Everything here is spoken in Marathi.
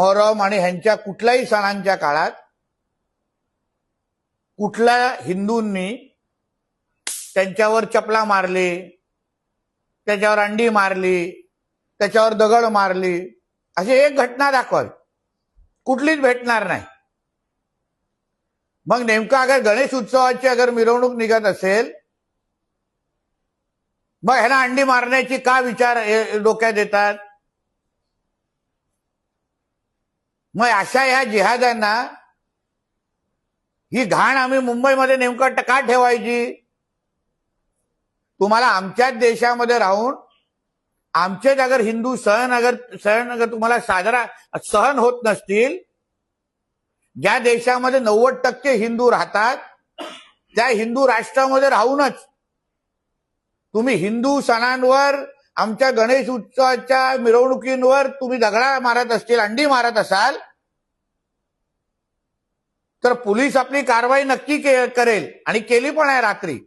मोहरम आणि ह्यांच्या कुठल्याही सणांच्या काळात कुठल्या हिंदूंनी त्यांच्यावर चपला मारली, त्याच्यावर अंडी मारली, त्याच्यावर दगड मारली, अशी एक घटना दाखवावी, कुठलीच भेटणार नाही. मग नेमका अगर गणेश उत्सवाची अगर मिरवणूक निघत असेल, मग ह्याला अंडी मारण्याची का विचार डोक्यात येतात? मग अशा ह्या जिहाद्यांना ही घाण आम्ही मुंबईमध्ये नेमकं का ठेवायची? तुम्हाला आमच्याच देशामध्ये राहून आमचेच अगर हिंदू सण अगर तुम्हाला साजरा सहन होत नसतील, ज्या देशामध्ये 90% हिंदू राहतात त्या हिंदू राष्ट्रामध्ये राहूनच तुम्ही हिंदू सणांवर, आमच्या गणेश उत्सवाच्या मिरवणुकींवर तुम्ही दगडा मारत असतील, अंडी मारत असाल, तर पोलीस आपली कारवाई नक्की करेल आणि केली पण आहे रात्री.